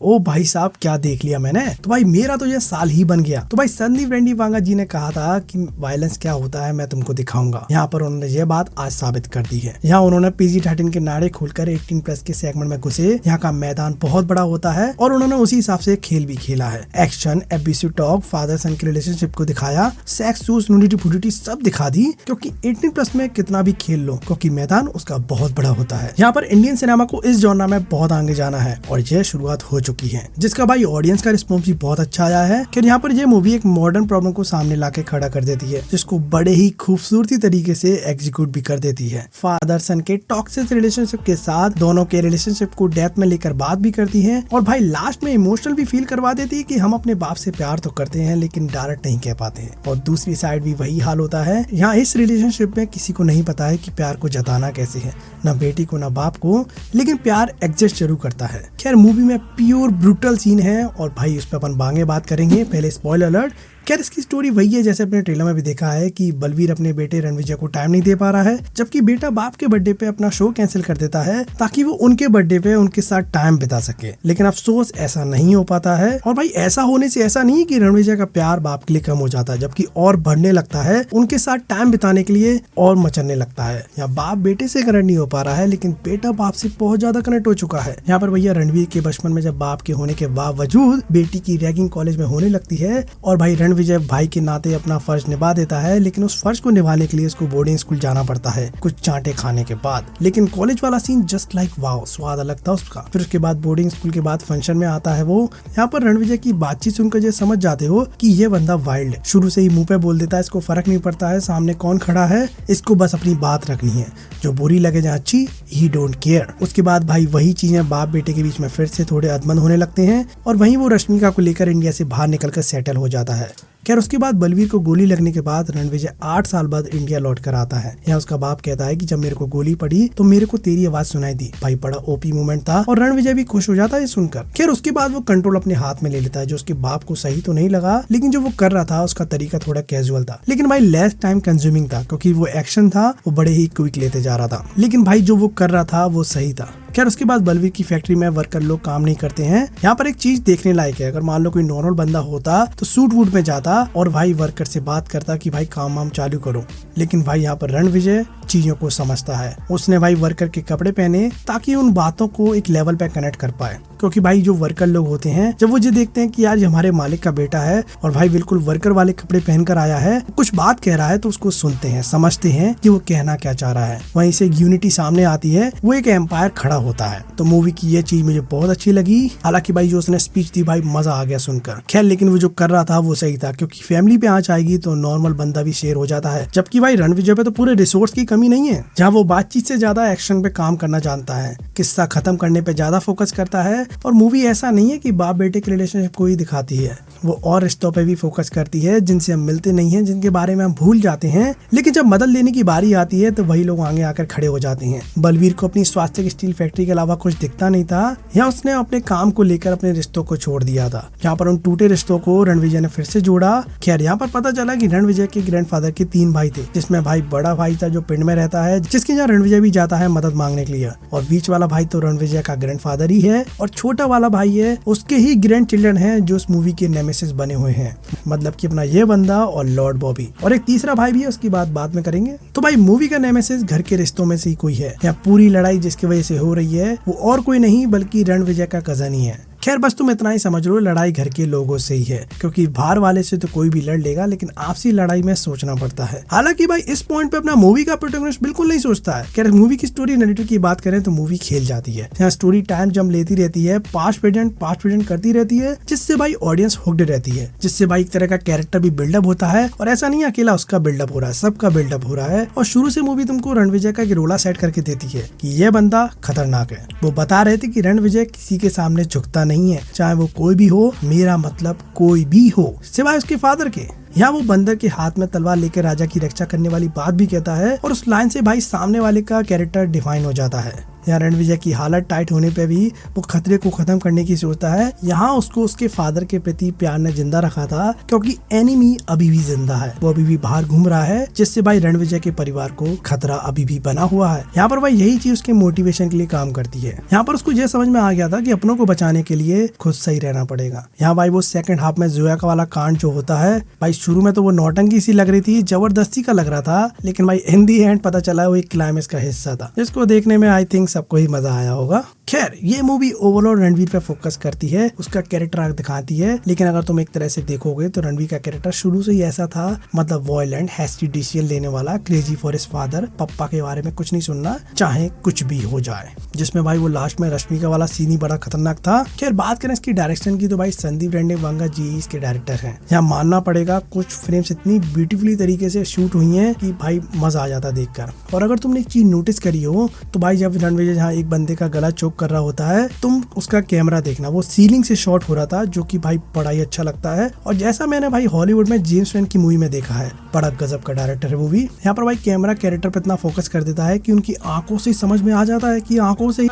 ओ भाई साहब क्या देख लिया मैंने, तो भाई मेरा तो ये साल ही बन गया। तो भाई संदीप रेड्डी वांगा जी ने कहा था कि वायलेंस क्या होता है मैं तुमको दिखाऊंगा। यहाँ पर उन्होंने ये बात आज साबित कर दी है। यहाँ उन्होंने PG-13 के नारे खोलकर 18+ के सेगमेंट में घुसे। यहाँ का मैदान बहुत बड़ा होता है और उन्होंने उसी हिसाब से खेल भी खेला है। एक्शन, एब्यूसिव टॉक, फादर सन के रिलेशनशिप को दिखाया, सेक्स, सूस, न्यूडिटी, फुडिटी सब दिखा दी, क्योंकि 18+ में कितना भी खेल लो क्योंकि मैदान उसका बहुत बड़ा होता है। यहाँ पर इंडियन सिनेमा को इस जॉनर में बहुत आगे जाना है और यह शुरुआत हो चुकी है, जिसका भाई ऑडियंस का रिस्पॉन्स भी बहुत अच्छा आया है कि यहाँ पर ये मूवी एक मॉडर्न प्रॉब्लम को सामने लाके खड़ा कर देती है, जिसको बड़े ही खूबसूरती तरीके से एग्जीक्यूट भी कर देती है। फादर सन के टॉक्सिक रिलेशनशिप के साथ दोनों के रिलेशनशिप को डेप्थ में लेकर बात भी करती है और भाई लास्ट में इमोशनल भी फील करवा देती है कि हम अपने बाप से प्यार तो करते हैं लेकिन डायरेक्ट नहीं कह पाते हैं। और दूसरी साइड भी वही हाल होता है। यहाँ इस रिलेशनशिप में किसी को नहीं पता है कि प्यार को जताना कैसे है, ना बेटी को ना बाप को, लेकिन प्यार एग्जिस्ट जरूर करता है। खैर मूवी में प्योर ब्रूटल सीन है और भाई उस पर अपन बांगे बात करेंगे। पहले स्पॉइलर अलर्ट। खैर इसकी स्टोरी वही है जैसे अपने ट्रेलर में भी देखा है कि बलवीर अपने बेटे रणविजय को टाइम नहीं दे पा रहा है, जबकि बेटा बाप के बर्थडे पे अपना शो कैंसिल कर देता है ताकि वो उनके बर्थडे पे उनके साथ टाइम बिता सके। लेकिन अफसोस ऐसा नहीं हो पाता है और भाई ऐसा होने से ऐसा नहीं कि रणविजय का प्यार बाप के लिए कम हो जाता है, जबकि और बढ़ने लगता है, उनके साथ टाइम बिताने के लिए और मचलने लगता है। यहाँ बाप बेटे से कनेक्ट नहीं हो पा रहा है लेकिन बेटा बाप से बहुत ज्यादा कनेक्ट हो चुका है। यहाँ पर भैया रणवीर के बचपन में जब बाप के होने के बावजूद बेटी की रैगिंग कॉलेज में होने लगती है और भाई रणविजय भाई के अपना फर्ज निभा देता है, लेकिन उस फर्ज को निभाने के लिए उसको बोर्डिंग स्कूल जाना पड़ता है कुछ चांटे खाने के बाद। लेकिन कॉलेज वाला सीन जस्ट लाइक वाओ, स्वाद अलग था उसका। फिर उसके बाद बोर्डिंग स्कूल के बाद फंक्शन में आता है वो। यहाँ पर रणविजय की बातचीत सुनकर ये समझ जाते हो कि ये बंदा वाइल्ड है, शुरू से ही मुंह पे बोल देता है, इसको फर्क नहीं पड़ता है सामने कौन खड़ा है, इसको बस अपनी बात रखनी है, जो बुरी लगे या अच्छी ही डोंट केयर। उसके बाद भाई वही चीजें बाप बेटे के बीच में फिर से थोड़े अदमन होने लगते हैं और वहीं वो रश्मिका को लेकर इंडिया से बाहर निकलकर सेटल हो जाता है। खैर उसके बाद बलवीर को गोली लगने के बाद रणविजय 8 साल बाद इंडिया लौट कर आता है। यहाँ उसका बाप कहता है कि जब मेरे को गोली पड़ी तो मेरे को तेरी आवाज सुनाई दी। भाई बड़ा ओपी मोमेंट था और रणविजय भी खुश हो जाता है सुनकर। खैर उसके बाद वो कंट्रोल अपने हाथ में ले लेता है, जो उसके बाप को सही तो नहीं लगा, लेकिन जो वो कर रहा था उसका तरीका थोड़ा कैजुअल था, लेकिन भाई लेस टाइम कंज्यूमिंग था क्योंकि वो एक्शन था वो बड़े ही क्विक लेते जा रहा था, लेकिन भाई जो वो कर रहा था वो सही था। खैर उसके बाद बलवीर की फैक्ट्री में वर्कर लोग काम नहीं करते हैं। यहाँ पर एक चीज देखने लायक है, अगर मान लो कोई नॉर्मल बंदा होता तो सूट वूट में जाता और भाई वर्कर से बात करता कि भाई काम वाम चालू करो, लेकिन भाई यहाँ पर रणविजय चीजों को समझता है। उसने भाई वर्कर के कपड़े पहने ताकि उन बातों को एक लेवल पे कनेक्ट कर पाए, क्योंकि भाई जो वर्कर लोग होते हैं जब वो ये देखते हैं कि यार हमारे मालिक का बेटा है और भाई बिल्कुल वर्कर वाले कपड़े पहनकर आया है, कुछ बात कह रहा है, तो उसको सुनते हैं, समझते हैं कि वो कहना क्या चाह रहा है। वहीं से यूनिटी सामने आती है, वो एक एम्पायर खड़ा होता है। तो मूवी की ये चीज मुझे बहुत अच्छी लगी। हालांकि भाई जो उसने स्पीच दी भाई मजा आ गया सुनकर। खैर लेकिन वो जो कर रहा था वो सही था, क्योंकि फैमिली पे आंच आएगी तो नॉर्मल बंदा भी शेर हो जाता है, जबकि भाई रणविजय पे तो पूरे रिसोर्स की कमी नहीं है। जहाँ वो बातचीत से ज्यादा एक्शन पे काम करना जानता है, किस्सा खत्म करने पे ज्यादा फोकस करता है। और मूवी ऐसा नहीं है कि बाप बेटे के रिलेशनशिप को ही दिखाती है, वो और रिश्तों पे भी फोकस करती है जिनसे हम मिलते नहीं हैं, जिनके बारे में हम भूल जाते हैं, लेकिन जब मदद लेने की बारी आती है तो वही लोग आगे आकर खड़े हो जाते हैं। बलवीर को अपनी स्वास्थ्य की स्टील फैक्ट्री के अलावा कुछ दिखता नहीं था। यहाँ उसने अपने काम को लेकर अपने रिश्तों को छोड़ दिया था। यहाँ पर उन टूटे रिश्तों को रणविजय ने फिर से जोड़ा। खैर यहाँ पर पता चला कि रणविजय के ग्रैंडफादर के 3 भाई थे, जिसमें भाई बड़ा भाई था जो पिंड में रहता है, जिसके यहाँ रणविजय भी जाता है मदद मांगने के लिए, और बीच वाला भाई तो रणविजय का ग्रैंडफादर ही है, और छोटा वाला भाई है उसके ही ग्रैंड चिल्ड्रन है जो उस मूवी के नेमेसिस बने हुए हैं, मतलब कि अपना ये बंदा और लॉर्ड बॉबी, और एक तीसरा भाई भी है, उसकी बात बाद में करेंगे। तो भाई मूवी का नेमेसिस घर के रिश्तों में से ही कोई है। यहाँ पूरी लड़ाई जिसकी वजह से हो रही है वो और कोई नहीं बल्कि रणविजय का कजन ही है। खैर बस तुम इतना ही समझ लो, लड़ाई घर के लोगों से ही है, क्योंकि बाहर वाले से तो कोई भी लड़ लेगा, लेकिन आपसी लड़ाई में सोचना पड़ता है। हालांकि भाई इस पॉइंट पे अपना मूवी का प्रोटैगनिस्ट बिल्कुल नहीं सोचता है। खैर मूवी की स्टोरी नैरेटिव की बात करें तो मूवी खेल जाती है। यहाँ स्टोरी टाइम जंप लेती रहती है, पास्ट प्रेजेंट करती रहती है, जिससे भाई ऑडियंस हुक्ड रहती है, जिससे भाई एक तरह का कैरेक्टर भी बिल्डअप होता है। और ऐसा नहीं अकेला उसका बिल्डअप हो रहा है, सबका बिल्डअप हो रहा है। और शुरू से मूवी तुमको रणविजय का रोला सेट करके देती है कि ये बंदा खतरनाक है। वो बता रहे थे कि रणविजय किसी के सामने झुकता नहीं है, चाहे वो कोई भी हो, मेरा मतलब कोई भी हो, सिवाय उसके फादर के। यहाँ वो बंदर के हाथ में तलवार लेकर राजा की रक्षा करने वाली बात भी कहता है, और उस लाइन से भाई सामने वाले का कैरेक्टर डिफाइन हो जाता है। यहाँ रणविजय की हालत टाइट होने पे भी वो खतरे को खत्म करने की सोचता है। यहाँ उसको उसके फादर के प्रति प्यार ने जिंदा रखा था क्योंकि एनिमी अभी भी जिंदा है, वो अभी भी बाहर घूम रहा है, जिससे भाई रणविजय के परिवार को खतरा अभी भी बना हुआ है। यहाँ पर भाई यही चीज उसके मोटिवेशन के लिए काम करती है। यहाँ पर उसको यह समझ में आ गया था कि अपनों को बचाने के लिए खुद सही रहना पड़ेगा। यहाँ भाई वो सेकंड हाफ में जोया का वाला कांड जो होता है भाई, शुरू में तो वो नौटंकी सी लग रही थी, जबरदस्ती का लग रहा था, लेकिन भाई इन दी एंड पता चला वो एक क्लाइमेक्स का हिस्सा था, जिसको देखने में आई थिंक सबको ही मजा आया होगा। खैर ये मूवी ओवरऑल रणवीर पे फोकस करती है, उसका कैरेक्टर आर्क दिखाती है, लेकिन अगर तुम एक तरह से देखोगे तो रणवीर का कैरेक्टर शुरू से ही ऐसा था, मतलब वॉयलेंट, हैस्टी डिसीजन लेने वाला, क्रेजी फॉर हिज फादर, पप्पा के बारे में कुछ नहीं सुनना चाहे कुछ भी हो जाए, जिसमें भाई वो लास्ट में रश्मि का वाला सीन ही बड़ा खतरनाक था। खैर बात करें इसकी डायरेक्शन की तो भाई संदीप रेड्डी वांगा जी इसके डायरेक्टर हैं। यहाँ मानना पड़ेगा कुछ फ्रेम्स इतनी ब्यूटीफुली तरीके से शूट हुई हैं कि भाई मजा आ जाता देखकर। और अगर तुमने एक चीज नोटिस करी हो तो भाई जब रणवीर जहाँ एक बंदे का गला चोक कर रहा होता है, तुम उसका कैमरा देखना, वो सीलिंग से शॉट हो रहा था, जो कि भाई बड़ा ही अच्छा लगता है। और जैसा मैंने भाई हॉलीवुड में जेम्स वैन की मूवी में देखा है, बड़ा गजब का डायरेक्टर है वो भी। यहाँ पर भाई कैमरा कैरेक्टर पे इतना फोकस कर देता है कि उनकी आंखों से समझ में आ जाता है कि आंखों से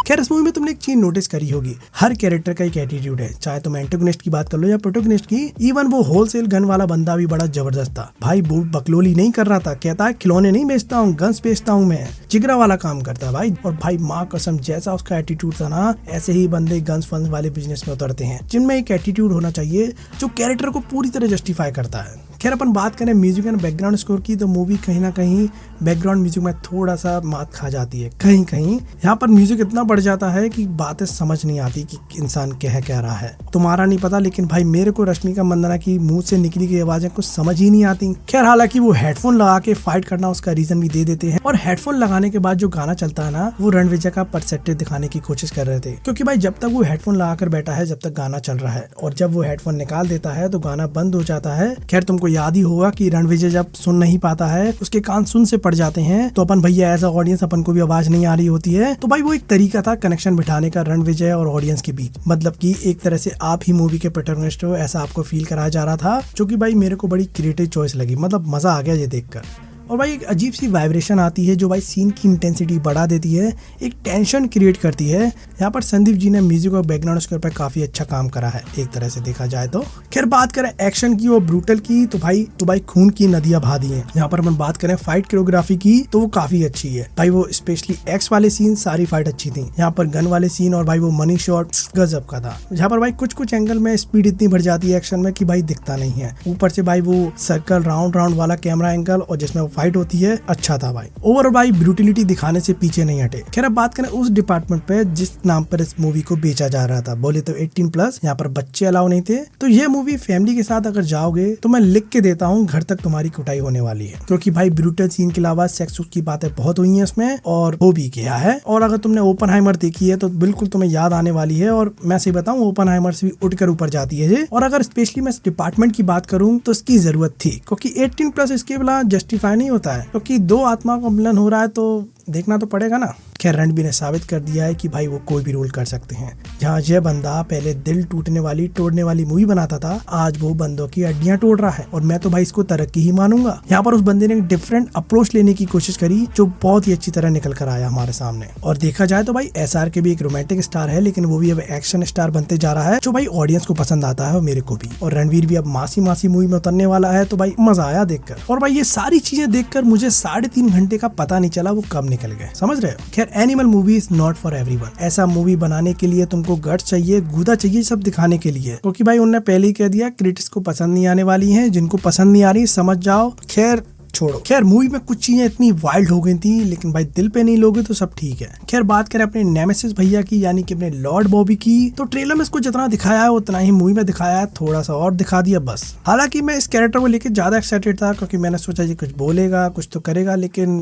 खैर इस मूवी में तुमने एक चीज नोटिस करी होगी, हर कैरेक्टर का एक एटीट्यूड है, चाहे तुम एंटागोनिस्ट की बात कर लो या प्रोटोगनिस्ट की। इवन वो होलसेल गन वाला बंदा भी बड़ा जबरदस्त था भाई, वो बकलोली नहीं कर रहा था, कहता है खिलौने नहीं बेचता हूँ, गन्स बेचता हूँ मैं, जिगरा वाला काम करता है भाई। और भाई माँ कसम जैसा उसका एटीट्यूड था ना, ऐसे ही बंदे गन्स फंस वाले बिजनेस में उतरते हैं, जिनमें एक एटीट्यूड होना चाहिए जो कैरेक्टर को पूरी तरह जस्टिफाई करता है। खैर अपन बात करें म्यूजिक एंड बैकग्राउंड स्कोर की तो मूवी कहीं ना कहीं बैकग्राउंड म्यूजिक में थोड़ा सा मात खा जाती है कहीं कहीं। यहाँ पर म्यूजिक इतना बढ़ जाता है कि बातें समझ नहीं आती कि इंसान कह रहा है। तुम्हारा नहीं पता, लेकिन भाई मेरे को रश्मिका मंदाना की मुंह से निकली गई आवाजें कुछ समझ ही नहीं आती। खैर हालांकि वो हेडफोन लगा के फाइट करना उसका रीजन भी दे देते हैं, और हेडफोन लगाने के बाद जो गाना चलता है ना, वो रणविजय का परसेप्टिव दिखाने की कोशिश कर रहे थे, क्योंकि भाई जब तक वो हेडफोन लगा कर बैठा है जब तक गाना चल रहा है, और जब वो हेडफोन निकाल देता है तो गाना बंद हो जाता है। खैर तुमको याद ही होगा कि रणविजय जब सुन नहीं पाता है, उसके कान सुन से पड़ जाते हैं, तो अपन भैया एज अ ऑडियंस अपन को भी आवाज नहीं आ रही होती है। तो भाई वो एक तरीका था कनेक्शन बिठाने का रणविजय और ऑडियंस के बीच, मतलब कि एक तरह से आप ही मूवी के प्रोटैगनिस्ट हो ऐसा आपको फील कराया जा रहा था, जो कि भाई मेरे को बड़ी क्रिएटिव चॉइस लगी, मतलब मजा आ गया ये देखकर। और भाई एक अजीब सी वाइब्रेशन आती है जो भाई सीन की इंटेंसिटी बढ़ा देती है, एक टेंशन क्रिएट करती है। यहाँ पर संदीप जी ने म्यूजिक और बैकग्राउंड स्कोर पर काफी अच्छा काम करा है एक तरह से देखा जाए तो। खैर बात करें एक्शन की और ब्रूटल की तो भाई खून की नदियां बहा दी हैं। यहाँ पर अपन बात करें फाइट कोरियोग्राफी की तो वो काफी अच्छी है भाई, वो स्पेशली एक्स वाले सीन सारी फाइट अच्छी थी। यहाँ पर गन वाले सीन और भाई वो मनी शॉट गजब का था। यहाँ पर भाई कुछ एंगल में स्पीड इतनी बढ़ जाती है एक्शन में कि भाई दिखता नहीं है। ऊपर से भाई वो सर्कल राउंड वाला कैमरा एंगल और जिसमें फाइट होती है अच्छा था भाई। ओवरऑल भाई ब्रूटिलिटी दिखाने से पीछे नहीं हटे। खैर अब बात करें उस डिपार्टमेंट पे जिस नाम पर इस मूवी को बेचा जा रहा था, बोले तो 18+, यहाँ पर बच्चे अलाउ नहीं थे। तो ये मूवी फैमिली के साथ अगर जाओगे तो मैं लिख के देता हूँ घर तक तुम्हारी कुटाई होने वाली है, क्योंकि भाई ब्रूटल सीन के अलावा सेक्स की बातें बहुत हुई है इसमें और हो भी गया है। और अगर तुमने ओपनहाइमर देखी है तो बिल्कुल तुम्हें याद आने वाली है, और मैं सही बताऊँ ओपनहाइमर से भी उठकर ऊपर जाती है ये। और अगर स्पेशली मैं इस डिपार्टमेंट की बात करूँ तो इसकी जरूरत थी, क्योंकि 18+ इसके बिना जस्टिफाई नहीं होता है, क्योंकि दो आत्मा का मिलन हो रहा है तो देखना तो पड़ेगा ना। खैर रणबीर ने साबित कर दिया है कि भाई वो कोई भी रोल कर सकते हैं। जहाँ ये बंदा पहले दिल टूटने वाली तोड़ने वाली मूवी बनाता था, आज वो बंदों की हड्डियां तोड़ रहा है, और मैं तो भाई इसको तरक्की ही मानूंगा। यहाँ पर उस बंदे ने एक डिफरेंट अप्रोच लेने की कोशिश करी जो बहुत ही अच्छी तरह निकल कर आया हमारे सामने। और देखा जाए तो भाई SR के भी एक रोमांटिक स्टार है, लेकिन वो भी अब एक्शन स्टार बनते जा रहा है, जो भाई ऑडियंस को पसंद आता है और मेरे को भी। और रणवीर भी अब मासी मूवी में उतरने वाला है, तो भाई मजा आया देखकर। और भाई ये सारी चीजें देखकर मुझे 3.5 घंटे का पता नहीं चला वो कब निकल गए, समझ रहे हो। खैर animal movie is not for everyone. ऐसा मूवी बनाने के लिए तुमको गट्स चाहिए, गूदा चाहिए सब दिखाने के लिए, क्योंकि भाई उन्होंने पहले ही कह दिया क्रिटिक्स को पसंद नहीं आने वाली है, जिनको पसंद नहीं आ रही समझ जाओ। खैर छोड़ो। खैर मूवी में कुछ चीजें इतनी वाइल्ड हो गई थी, लेकिन भाई दिल पे नहीं लोगे तो सब ठीक है। खैर बात करें अपने नेमेसिस भैया की, यानी कि अपने लॉर्ड बॉबी की, तो ट्रेलर में इसको जितना दिखाया है उतना ही मूवी में दिखाया है, थोड़ा सा और दिखा दिया बस। हालांकि मैं इस कैरेक्टर को लेकर ज्यादा एक्साइटेड था, क्योंकि मैंने सोचा ये कुछ बोलेगा कुछ तो करेगा, लेकिन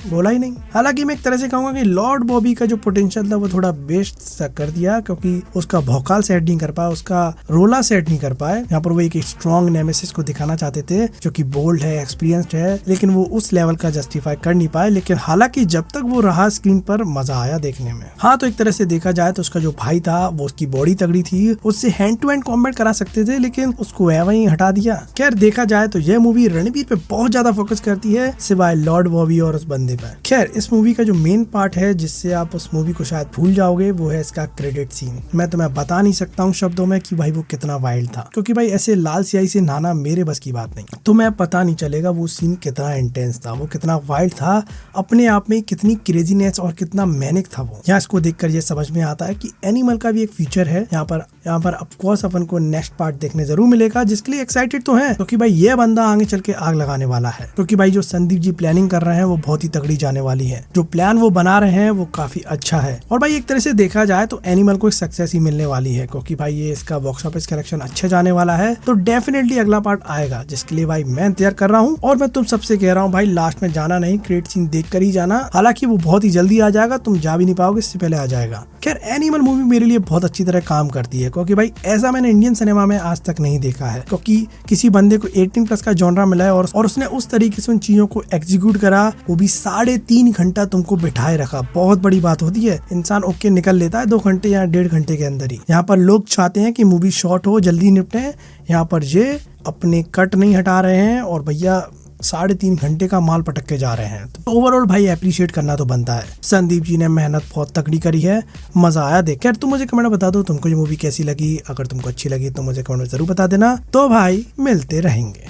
बोला ही नहीं। हालांकि मैं एक तरह से कहूंगा कि लॉर्ड बॉबी का जो पोटेंशियल था वो थोड़ा बेस्ट सा कर दिया, क्योंकि उसका भौकाल सेट नहीं कर पाया, उसका रोला सेट नहीं कर पाए। यहाँ पर वो एक स्ट्रॉन्ग नेमेसिस को दिखाना चाहते थे जो कि बोल्ड है, एक्सपीरियंस्ड है, है, लेकिन वो उस लेवल का जस्टिफाई कर नहीं पाए। लेकिन हालांकि जब तक वो रहा स्क्रीन पर मजा आया देखने में। हाँ, तो एक तरह से देखा जाए तो उसका जो भाई था वो उसकी बॉडी तगड़ी थी, उससे हैंड टू हैंड कॉम्बैट करा सकते थे, लेकिन उसको वहीं हटा दिया। खैर देखा जाए तो यह मूवी रणबीर पे बहुत ज्यादा फोकस करती है, सिवाय लॉर्ड बॉबी और उस बंदे पे। खैर इस मूवी का जो मेन पार्ट है जिससे आप उस मूवी को शायद भूल जाओगे, वो है इसका क्रेडिट सीन। मैं तुम्हें बता नहीं सकता हूँ शब्दों में कि भाई वो कितना वाइल्ड था, क्योंकि भाई ऐसे लाल स्याही से नहाना मेरे बस की बात नहीं। तुम्हें पता नहीं चलेगा वो सीन कितना इंटेंस था, वो कितना वाइल्ड था, अपने आप में कितनी क्रेजीनेस और कितना मैनिक था वो। यहाँ इसको देखकर ये समझ में आता है कि एनिमल का भी एक फीचर है। यहाँ पर ऑफ कोर्स अपन को नेक्स्ट पार्ट देखने जरूर मिलेगा, जिसके लिए एक्साइटेड तो है, क्योंकि भाई ये बंदा आगे चल के आग लगाने वाला है। क्योंकि भाई जो संदीप जी प्लानिंग कर रहे हैं वो बहुत ही तगड़ी जाने वाली है। जो प्लान वो बना रहे हैं वो काफी अच्छा है, और भाई एक तरह से देखा जाए तो एनिमल को सक्सेस ही मिलने वाली है, क्योंकि भाई ये इसका बॉक्स ऑफिस कलेक्शन अच्छा जाने वाला है। तो डेफिनेटली अगला पार्ट आएगा, जिसके लिए भाई मैं इंतजार कर रहा हूँ। और मैं तुम सबसे कह रहा हूँ भाई लास्ट में जाना नहीं, क्रेडिट सीन देख कर ही जाना। हालांकि वो बहुत ही जल्दी आ जाएगा, तुम जा भी नहीं पाओगे, इससे पहले आ जाएगा। खैर एनिमल मूवी मेरे लिए बहुत अच्छी तरह काम करती है, क्योंकि भाई ऐसा मैंने इंडियन सिनेमा में आज तक नहीं देखा है, क्योंकि किसी बंदे को 18+ का जॉनरा मिला है और उसने उस तरीके से उन चीजों को एग्जीक्यूट करा, वो भी 3.5 घंटा तुमको बिठाए रखा। बहुत बड़ी बात होती है, इंसान ओके निकल लेता है 2 घंटे या 1.5 घंटे के अंदर ही। यहाँ पर लोग चाहते हैं कि मूवी शॉर्ट हो, जल्दी निपटे। यहाँ पर ये अपने कट नहीं हटा रहे हैं और भैया 3.5 घंटे का माल पटक के जा रहे हैं। तो ओवरऑल भाई अप्रिशिएट करना तो बनता है। संदीप जी ने मेहनत बहुत तगड़ी करी है, मजा आया देख। खैर तुम मुझे कमेंट में बता दो तुमको ये मूवी कैसी लगी। अगर तुमको अच्छी लगी तो मुझे कमेंट में जरूर बता देना। तो भाई मिलते रहेंगे।